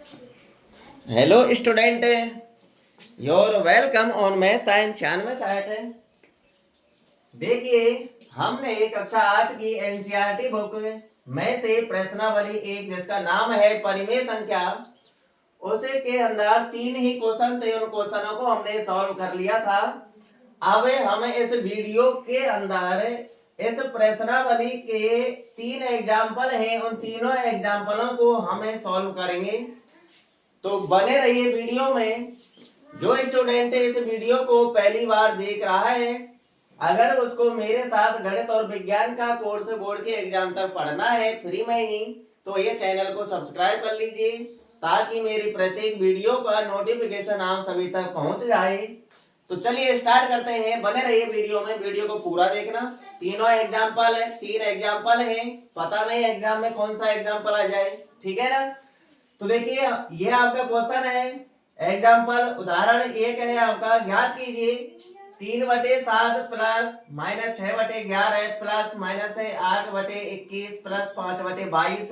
Hello student, your welcome on मैं science 9660 है। देखिए, हमने कक्षा 8 की एनसीईआरटी बुक में से प्रश्नावली एक जिसका नाम है परिमेय संख्या, उसे के अंदर 3 ही क्वेश्चन थे। उन क्वेश्चनों को हमने सॉल्व कर लिया था। अब हम इस वीडियो के अंदर इस प्रश्नावली के 3 एग्जाम्पल हैं, उन तीनों एग्जाम्पलों को हमें सॉल्व करेंगे। तो बने रहिए वीडियो में। जो स्टूडेंट इस वीडियो को पहली बार देख रहा है, अगर उसको मेरे साथ गणित और विज्ञान का कोर्स बोर्ड के एग्जाम तक पढ़ना है फ्री में ही, तो ये चैनल को सब्सक्राइब कर लीजिए ताकि मेरी प्रत्येक वीडियो का नोटिफिकेशन आप सभी तक पहुंच जाए। तो चलिए स्टार्ट करते हैं, बने रहिए वीडियो में, वीडियो को पूरा देखना। तीनों एग्जाम्पल है, 3 एग्जाम्पल है, पता नहीं एग्जाम में कौन सा एग्जाम्पल आ जाए, ठीक है ना। तो देखिए, ये आपका क्वेश्चन है एग्जाम्पल। उदाहरण एक है आपका, ज्ञात कीजिए 3/7 प्लस -6/11 प्लस -8/21 प्लस 5/22।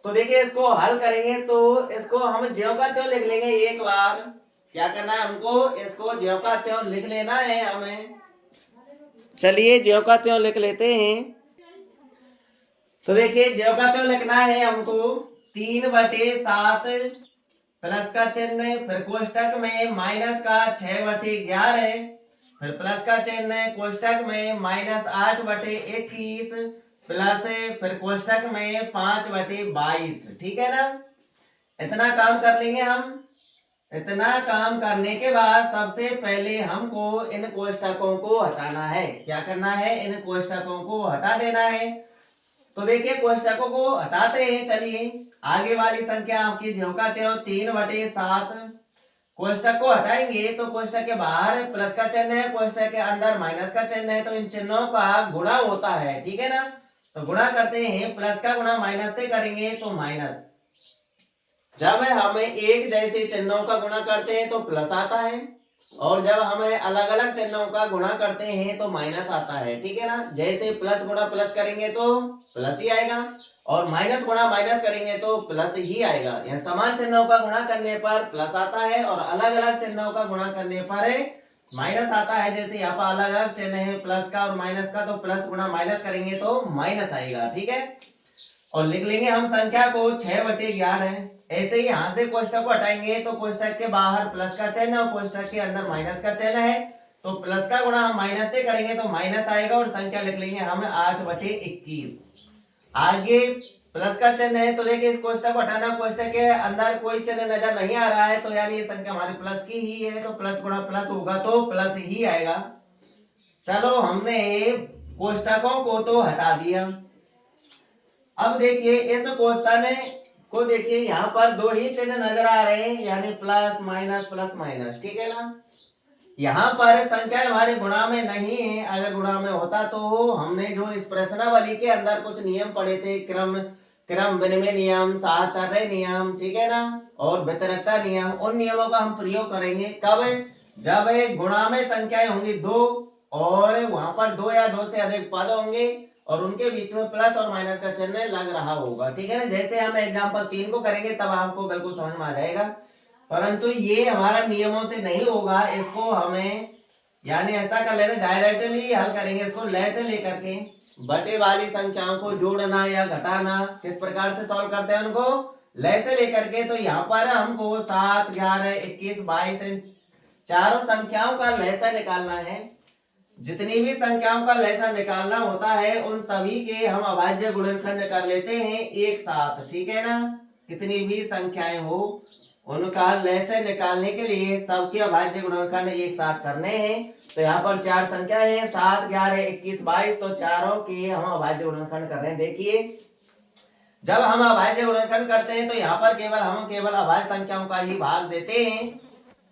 तो देखिए, इसको हल करेंगे तो इसको हम ज्यों का त्यों लिख लेंगे। एक बार क्या करना है हमको, इसको ज्यों का त्यों लिख लेना है हमें। चलिए ज्यों का त्यों लिख लेते हैं। तो देखिए, ज्यों का त्यों लिखना है हमको। 3/7 प्लस का चिन्ह, फिर कोष्टक में माइनस का 6/11, फिर प्लस का चिन्ह, कोष्टक में -8/21 प्लस, फिर कोष्टक में 5/22। ठीक है ना। इतना काम कर लेंगे हम। इतना काम करने के बाद सबसे पहले हमको इन कोष्टकों को हटाना है। क्या करना है, इन कोष्टकों को हटा देना है। तो देखिए, कोष्टकों को हटाते हैं। चलिए, आगे वाली संख्या आपकी ज्यों का त्यों 3/7। कोष्टक को हटाएंगे तो कोष्टक के बाहर प्लस का चिन्ह है, कोष्टक के अंदर माइनस का चिन्ह है, तो इन चिन्हों का गुणा होता है। ठीक है ना। तो गुणा करते हैं, प्लस का गुणा माइनस से करेंगे तो माइनस। जब हमें एक जैसे चिन्हों का गुणा करते हैं तो प्लस आता है, और जब हमें अलग अलग चिन्हों का गुणा करते हैं तो माइनस आता है। ठीक है ना। जैसे प्लस गुणा प्लस करेंगे तो प्लस ही आएगा, और माइनस गुणा माइनस करेंगे तो प्लस ही आएगा। यह समान चिन्हों का गुणा करने पर प्लस आता है, और अलग अलग चिन्हों का गुणा करने पर माइनस आता है। जैसे यहाँ पर अलग अलग चिन्ह है प्लस का और माइनस का, तो प्लस गुणा माइनस करेंगे तो माइनस आएगा। ठीक है। और लिख लेंगे हम संख्या को 6/11। ऐसे ही यहां से कोष्टक को हटाएंगे तो कोष्टक के बाहर प्लस का चिन्ह और कोष्टक के अंदर माइनस का चिन्ह है, तो प्लस का गुणा हम माइनस से करेंगे तो माइनस आएगा, और संख्या लिख लेंगे हम 8/21। आगे प्लस का चिन्ह है, तो देखिए इस कोष्टक को हटाना, कोष्टक के अंदर कोई चिन्ह नजर नहीं आ रहा है, तो यानी ये संख्या हमारी प्लस की ही है, तो प्लस गुणा प्लस होगा तो प्लस ही आएगा। चलो, हमने कोष्टकों को तो हटा दिया। अब देखिए, इस क्वेश्चन को देखिए, यहाँ पर 2 ही चिन्ह नजर आ रहे हैं, यानी प्लस माइनस प्लस माइनस। ठीक है ना। यहाँ पर संख्या हमारे गुणा में नहीं है। अगर गुणा में होता तो हमने जो इस प्रश्नावली के अंदर कुछ नियम पढ़े थे, क्रम विनिमय नियम, साहचर्य नियम, ठीक है ना, और वितरकता नियम, उन नियमों का हम प्रयोग करेंगे। कब, जब गुणा में संख्याएं होंगी 2, और वहां पर 2 या 2 से अधिक पद होंगे, और उनके बीच में प्लस और माइनस का चिन्ह लग रहा होगा। ठीक है ना। जैसे हम एग्जाम्पल 3 को करेंगे तब आपको बिल्कुल समझ में आ जाएगा, परंतु ये हमारा नियमों से नहीं होगा। इसको हमें यानी ऐसा कर लेते, डायरेक्टली हल करेंगे इसको। ले से लेकर के बटे वाली संख्याओं को जोड़ना या घटाना किस प्रकार से सॉल्व करते हैं उनको, ले से लेकर के। तो यहाँ पर हमको 7, 11, 21, 22 इन चारों संख्याओं का लहसा निकालना है। जितनी भी संख्याओं का लहसा निकालना होता है उन सभी के हम अभाज्य गुणनखंड कर लेते हैं एक साथ। ठीक है ना। कितनी भी संख्याएं हो उनका लहसा निकालने के लिए सबके अभाज्य गुणनखंड एक साथ करने हैं। तो यहाँ पर 4 संख्या है, 7, 11, 21, 22, तो चारों के हम अभाज्य गुणनखंड कर रहे हैं। देखिए, जब हम अभाज्य गुणनखंड करते हैं तो यहाँ पर केवल अभाज्य संख्याओं का ही भाग देते हैं।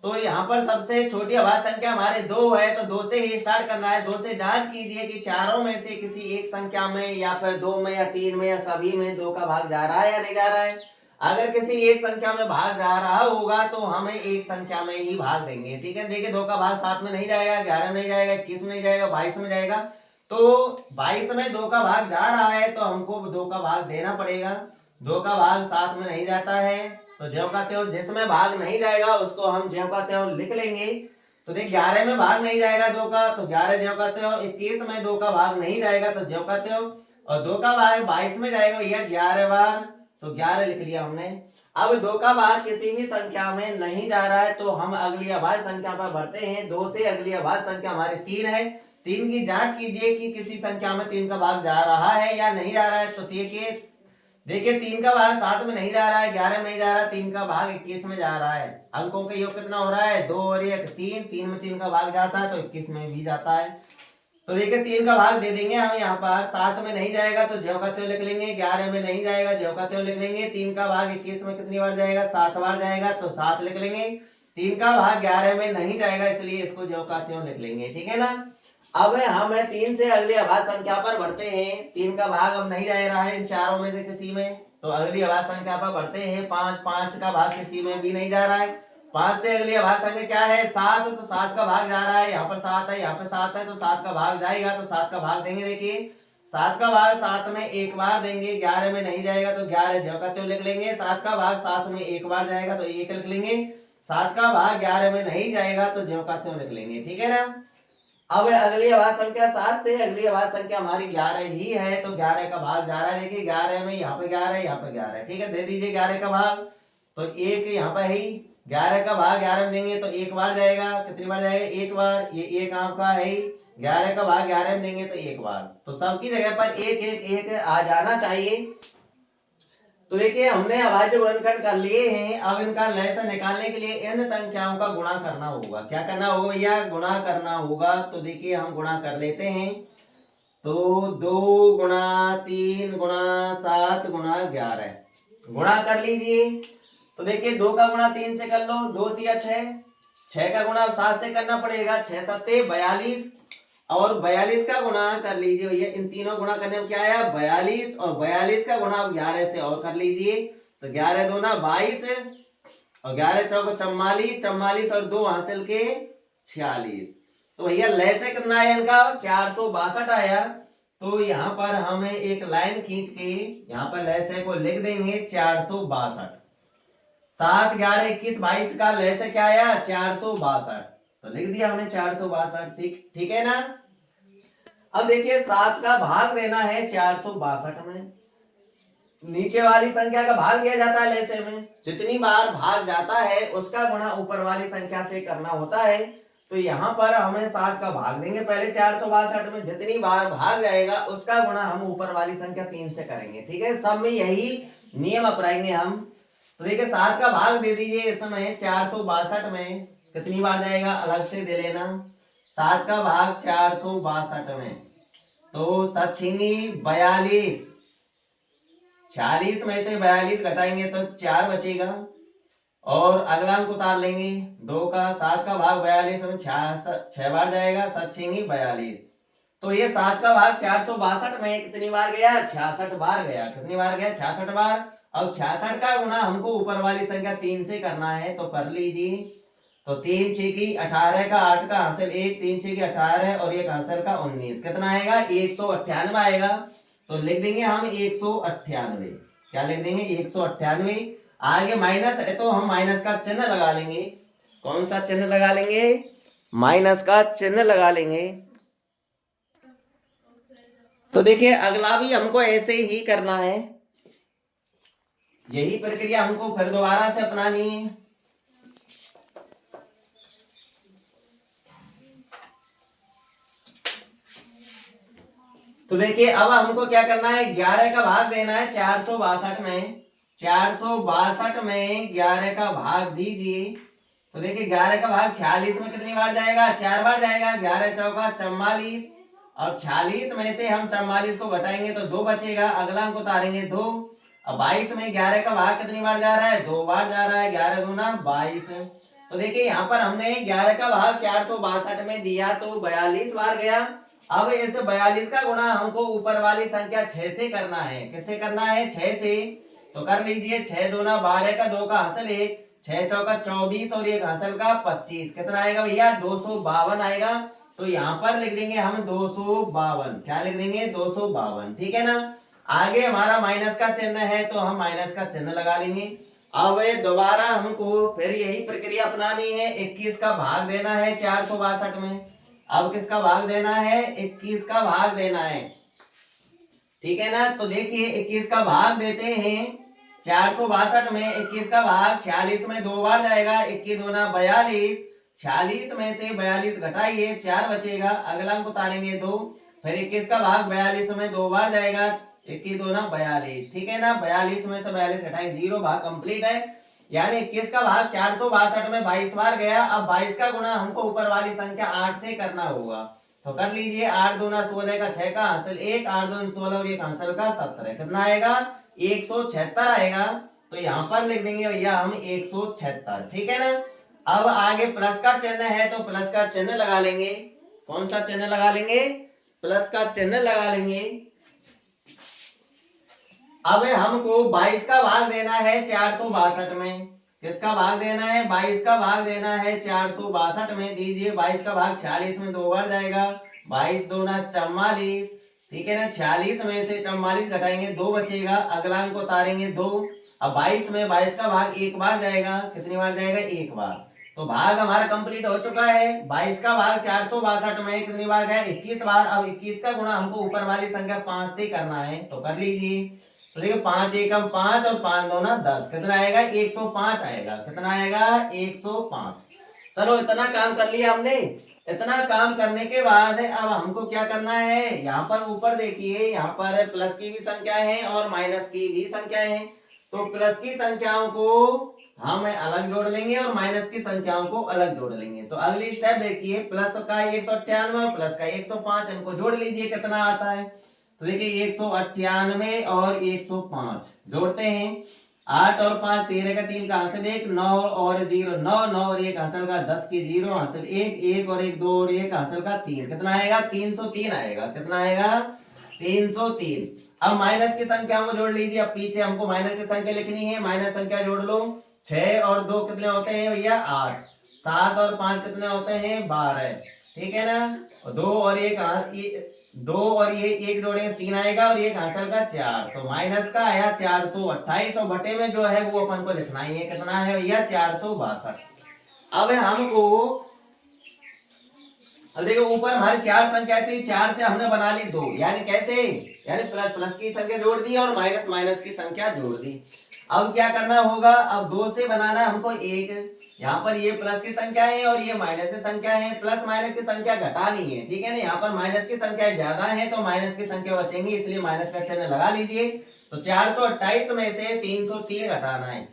तो यहाँ पर सबसे छोटी अभाज्य संख्या हमारे 2 है, तो 2 से ही स्टार्ट करना है। 2 से जांच कीजिए कि चारों में से किसी एक संख्या में, या फिर 2 में, या 3 में, या सभी में 2 का भाग जा रहा है या नहीं जा रहा है। अगर किसी एक संख्या में भाग जा रहा होगा तो हमें एक संख्या में ही भाग देंगे। ठीक है। देखिए, 2 का भाग 7 में नहीं जाएगा, 11 में नहीं जाएगा, 21 में नहीं जाएगा, 22 में जाएगा। तो 22 में 2 का भाग जा रहा है तो हमको 2 का भाग देना पड़ेगा। 2 का भाग 7 में नहीं जाता है, तो ज्यों का त्यों जिसमें भाग नहीं जाएगा उसको हम ज्यों का त्यों लिख लेंगे। तो देख 11 में भाग नहीं जाएगा 2 का, तो 11 ज्यों का त्यों। 21 में 2 का भाग नहीं जाएगा तो ज्यों का त्यों। और 2 का भाग 22 में जाएगा भैया 11 बार, तो 11 लिख लिया हमने। अब 2 का भाग किसी भी संख्या में नहीं जा रहा है तो हम अगली अभाज्य संख्या पर बढ़ते हैं। 2 से अगली अभाज्य संख्या हमारी 3 है। 3 की जांच कीजिए कि किसी संख्या में 3 का भाग जा रहा है या नहीं जा रहा है। तो देखिए 3 का भाग 7 में नहीं जा रहा है, 11 में नहीं जा रहा है, 3 का भाग 21 में जा रहा है। अंकों का योग कितना हो रहा है 2 और 1 3, 3 में 3 का भाग जाता है तो 21 में भी जाता है। तो देखिए 3 का भाग दे देंगे हम यहाँ पर। 7 में नहीं जाएगा तो ज्यों का त्यों लिख लेंगे, 11 में नहीं जाएगा ज्यों का त्यों लिख लेंगे। 3 का भाग 21 में कितनी बार जाएगा 7 बार जाएगा तो 7 लिख लेंगे। 3 का भाग 11 में नहीं जाएगा इसलिए इसको ज्यों का त्यों लिख लेंगे, ठीक है ना। अब हम 3 से अगली अभाज्य संख्या पर बढ़ते हैं। 3 का भाग अब नहीं जा रहा है इन चारों में से किसी में, तो अगली अभाज्य संख्या पर बढ़ते हैं। 5 का भाग किसी में भी नहीं जा रहा है। 5 से अगली अभाज्य संख्या क्या है 7, तो 7 का भाग जा रहा है। यहाँ पर 7 है, यहाँ पर 7 है, तो 7 का भाग जाएगा तो 7 का भाग देंगे। देखिए 7 का भाग 7 में एक बार देंगे, 11 में नहीं जाएगा तो 11 ज्यों का त्यों लिख लेंगे। 7 का भाग 7 में एक बार जाएगा तो 1 लिख लेंगे। 7 का भाग 11 में नहीं जाएगा तो ज्यों का त्यों लिख लेंगे, ठीक है ना। अब अगली अभाज्य संख्या 7 से अगली अभाज्य संख्या हमारी 11 ही है, तो 11 का भाग जा रहा है। देखिए 11 में यहाँ पे 11 है, यहाँ पे 11 है, ठीक है। दे दीजिए 11 का भाग, तो 1 यहाँ पे है ही। 11 का भाग 11 में देंगे तो एक बार जाएगा। कितनी बार जाएगा 1 बार, ये 1 आपका है। 11 का भाग 11 में देंगे तो एक बार, तो सबकी जगह पर 1 1 1 आ जाना चाहिए। तो देखिए हमने अभाज्य गुणनखंड कर लिए हैं। अब इनका लय से निकालने के लिए इन संख्याओं का गुणा करना होगा। क्या करना होगा भैया, गुणा करना होगा। तो देखिए हम गुणा कर लेते हैं। तो 2 गुणा 3 गुणा 7 गुणा 11 गुणा कर लीजिए। तो देखिए 2 का गुणा 3 से कर लो, 2 तिया 6, 6 का गुणा 7 से करना पड़ेगा, 6 सत्ते 42, और 42 का गुणा कर लीजिए भैया। इन तीनों गुणा करने में क्या आया 42, और 42 का गुणा 11 से और कर लीजिए। तो 11 दूना 22 और 11 चौको 44, 44 और 2 हासिल के 46। तो भैया लय से कितना आया इनका 462 आया। तो यहाँ पर हमें एक लाइन खींच के यहाँ पर लय से को लिख देंगे 462। 7 11 21 22 का लय से क्या आया 462, तो लिख दिया हमने 462, ठीक है ना। अब देखिए 7 का भाग देना है 462 में। नीचे वाली संख्या का भाग दिया जाता है लय में, जितनी बार भाग जाता है उसका गुणा ऊपर वाली संख्या से करना होता है। तो यहाँ पर हमें 7 का भाग देंगे पहले 462 में, जितनी बार भाग जाएगा उसका गुणा हम ऊपर वाली संख्या 3 से करेंगे, ठीक है। सब में यही नियम अपनाएंगे हम। तो देखिए 7 का भाग दे दीजिए इस समय 462 में, कितनी बार जाएगा अलग से दे लेना। 7 का भाग 462 में, तो 7 छिंगी 42, 46 में से 42 घटाएंगे तो 4 बचेगा, और अगला अंक उतार लेंगे 2 का। 7 का भाग 42 में 6 बार जाएगा, 7 छिंगी 42। तो ये 7 का भाग 462 में कितनी बार गया 66 बार गया। कितनी बार गया 66 बार। अब 66 का गुणा हमको ऊपर वाली संख्या 3 से करना है, तो कर लीजिए। तो 3 6 की 18 का 8 का हासिल 1, 3 6 की 18 और 1 हासिल का 19, कितना आएगा 198 आएगा। तो लिख देंगे हम 198। क्या लिख देंगे 198। आगे माइनस है तो हम माइनस का चिन्ह लगा लेंगे। कौन सा चिन्ह लगा लेंगे, माइनस का चिन्ह लगा लेंगे। तो देखिए अगला भी हमको ऐसे ही करना है, यही प्रक्रिया हमको फिर दोबारा से अपनानी है। तो देखिए अब हमको क्या करना है 11 का भाग देना है 462 में। 462 में 11 का भाग दीजिए। तो देखिए 11 का भाग 46 में कितनी बार जाएगा 4 बार जाएगा। 11 चौका 44, और 46 में से हम 44 को घटाएंगे तो 2 बचेगा, अगला अंक उतारेंगे 2। अब 22 में 11 का भाग कितनी बार जा रहा है 2 बार जा रहा है। 11 दूना 22। तो देखिए यहाँ पर हमने 11 का भाग 462 में दिया तो 42 बार गया। अब इस 42 का गुणा हमको ऊपर वाली संख्या 6 से करना है। किससे करना है 6 से, तो कर लीजिए। 6 दूना 12 का 2 का हासिल 1, 6 चौका 24 और 1 हासिल का 25, कितना आएगा भैया 252 आएगा। तो यहाँ पर लिख देंगे हम 252। क्या लिख देंगे 252, ठीक है ना। आगे हमारा माइनस का चिन्ह है तो हम माइनस का चिन्ह लगा लेंगे। अब दोबारा हमको फिर यही प्रक्रिया अपनानी है, 21 का भाग देना है 462 में। अब किसका भाग देना है? 21 का भाग देना है, ठीक है ना। तो देखिए 21 का भाग देते हैं 462 में, 21 का भाग 46 में 2 बार जाएगा, 21 दूना 42, 46 में से 42 घटाइए 4 बचेगा, अगला अंक उतारेंगे 2, फिर 21 का भाग 42 में 2 बार जाएगा, 21 दूना 42, ठीक है ना। 42 में से 42 घटाएंगे 0, भाग कंप्लीट है। यानी 21 का भाग 462 में 22 बार गया। अब 22 का गुणा हमको ऊपर वाली संख्या 8 से करना होगा, तो कर लीजिए। 8 दूना 16 का 6 का हासिल 1, 8 दूना 16 और 1 हासिल का 17, कितना आएगा? 176 आएगा। तो यहाँ पर लिख देंगे भैया हम 176, ठीक है ना। अब आगे प्लस का चिन्ह है तो प्लस का चिन्ह लगा लेंगे। कौन सा चिन्ह लगा लेंगे? प्लस का चिन्ह लगा लेंगे। अब हमको 22 का भाग देना है 462 में। किसका भाग देना है? 22 का भाग देना है 462 में। दीजिए 22 का भाग 46 में 2 बार जाएगा, 22 दूना 44, ठीक है ना। 46 में से 44 घटाएंगे 2 बचेगा, अगला अंक उतारेंगे 2। अब 22 में 22 का भाग 1 बार जाएगा, कितनी बार जाएगा? 1 बार। तो भाग हमारा कंप्लीट हो चुका है। 22 का भाग 462 में कितनी बार गया? 21 बार। अब 21 का गुणा हमको ऊपर वाली संख्या 5 से करना है, तो कर लीजिए। तो देखिए 5 एकम 5 और 5 दूना 10, कितना आएगा? 105 आएगा। कितना आएगा? 105। चलो इतना काम कर लिया हमने। इतना काम करने के बाद अब हमको क्या करना है? यहाँ पर ऊपर देखिए, यहाँ पर प्लस की भी संख्या है और माइनस की भी संख्या है। तो प्लस की संख्याओं को हम अलग जोड़ लेंगे और माइनस की संख्याओं को अलग जोड़ लेंगे। तो अगली स्टेप देखिए, प्लस का 198 और प्लस का 105, इनको जोड़ लीजिए, कितना आता है? तो देखिए 198 और 105 जोड़ते हैं। 8 और 5 13 का 3 का हासिल 1, 9 और 0 9, 9 और 1 हासिल का 10 की 0 हासिल 1, 1 और 1 2 और 1 हासिल का 3, कितना आएगा? 303 आएगा। कितना आएगा? 303। अब माइनस की संख्या को जोड़ लीजिए। अब पीछे हमको माइनस की संख्या लिखनी है, माइनस संख्या जोड़ लो। 6 और 2 कितने होते हैं भैया? 8। 7 और 5 कितने होते हैं? 12, ठीक है ना। 2 और 1 1 जोड़े 3 आएगा और 1 हासिल का 4, तो माइनस का आया 428 और बटे में जो है वो अपन को लिखना ही है, कितना है भैया? 462। अब हमको अब देखो ऊपर हमारी 4 संख्या थी, 4 से हमने बना ली 2, यानी कैसे? यानी प्लस प्लस की संख्या जोड़ दी और माइनस माइनस की संख्या जोड़ दी। अब क्या करना होगा? अब 2 से बनाना है हमको 1। यहाँ पर ये प्लस की संख्या है और ये माइनस की संख्या है, प्लस माइनस की संख्या घटानी है, ठीक है ना। यहाँ पर माइनस की संख्या ज्यादा है तो माइनस की संख्या बचेंगी, इसलिए माइनस का चिन्ह लगा लीजिए। तो 428 में से 303 घटाना है।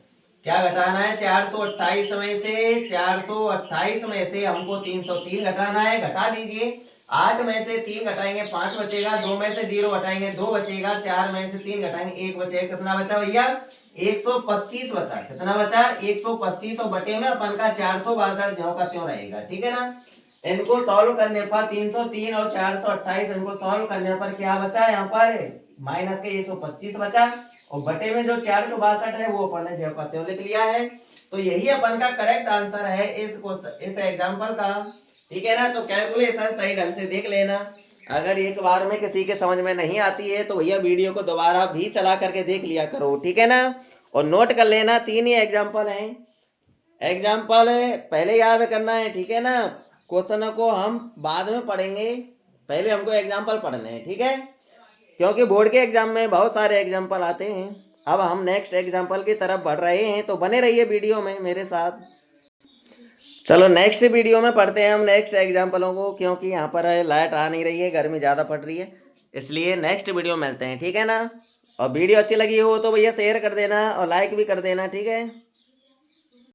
क्या घटाना है? 428 में से 428 में से हमको 303 घटाना है, घटा दीजिए। 8 में से 3 घटाएंगे 5 बचेगा, 2 में से 0 घटाएंगे 2 बचेगा, 4 में से 3 घटाएंगे 1 बचेगा, कितना बचा भैया? 125 बचा। कितना बचा? 125 और बटे में अपन का 462 ज्यों का त्यों रहेगा, ठीक है ना। इनको सॉल्व करने पर 303 और 428 इनको सॉल्व करने पर क्या बचा? यहाँ पर माइनस के 125 बचा और बटे में जो 462 है वो अपन ने ज्यों का त्यों लिख लिया है। तो यही अपन का करेक्ट आंसर है इस एग्जाम्पल का, ठीक है ना। तो कैलकुलेशन सही ढंग से देख लेना। अगर एक बार में किसी के समझ में नहीं आती है तो भैया वीडियो को दोबारा भी चला करके देख लिया करो, ठीक है ना। और नोट कर लेना, 3 ही एग्जाम्पल हैं। एग्जाम्पल पहले याद करना है, ठीक है ना। क्वेश्चन को हम बाद में पढ़ेंगे, पहले हमको एग्जाम्पल पढ़ने हैं, ठीक है। क्योंकि बोर्ड के एग्जाम में बहुत सारे एग्जाम्पल आते हैं। अब हम नेक्स्ट एग्जाम्पल की तरफ बढ़ रहे हैं, तो बने रहिए वीडियो में मेरे साथ। चलो नेक्स्ट वीडियो में पढ़ते हैं हम नेक्स्ट एग्जाम्पलों को, क्योंकि यहाँ पर लाइट आ नहीं रही है, गर्मी ज़्यादा पड़ रही है, इसलिए नेक्स्ट वीडियो मिलते हैं, ठीक है ना। और वीडियो अच्छी लगी हो तो भैया शेयर कर देना और लाइक भी कर देना, ठीक है।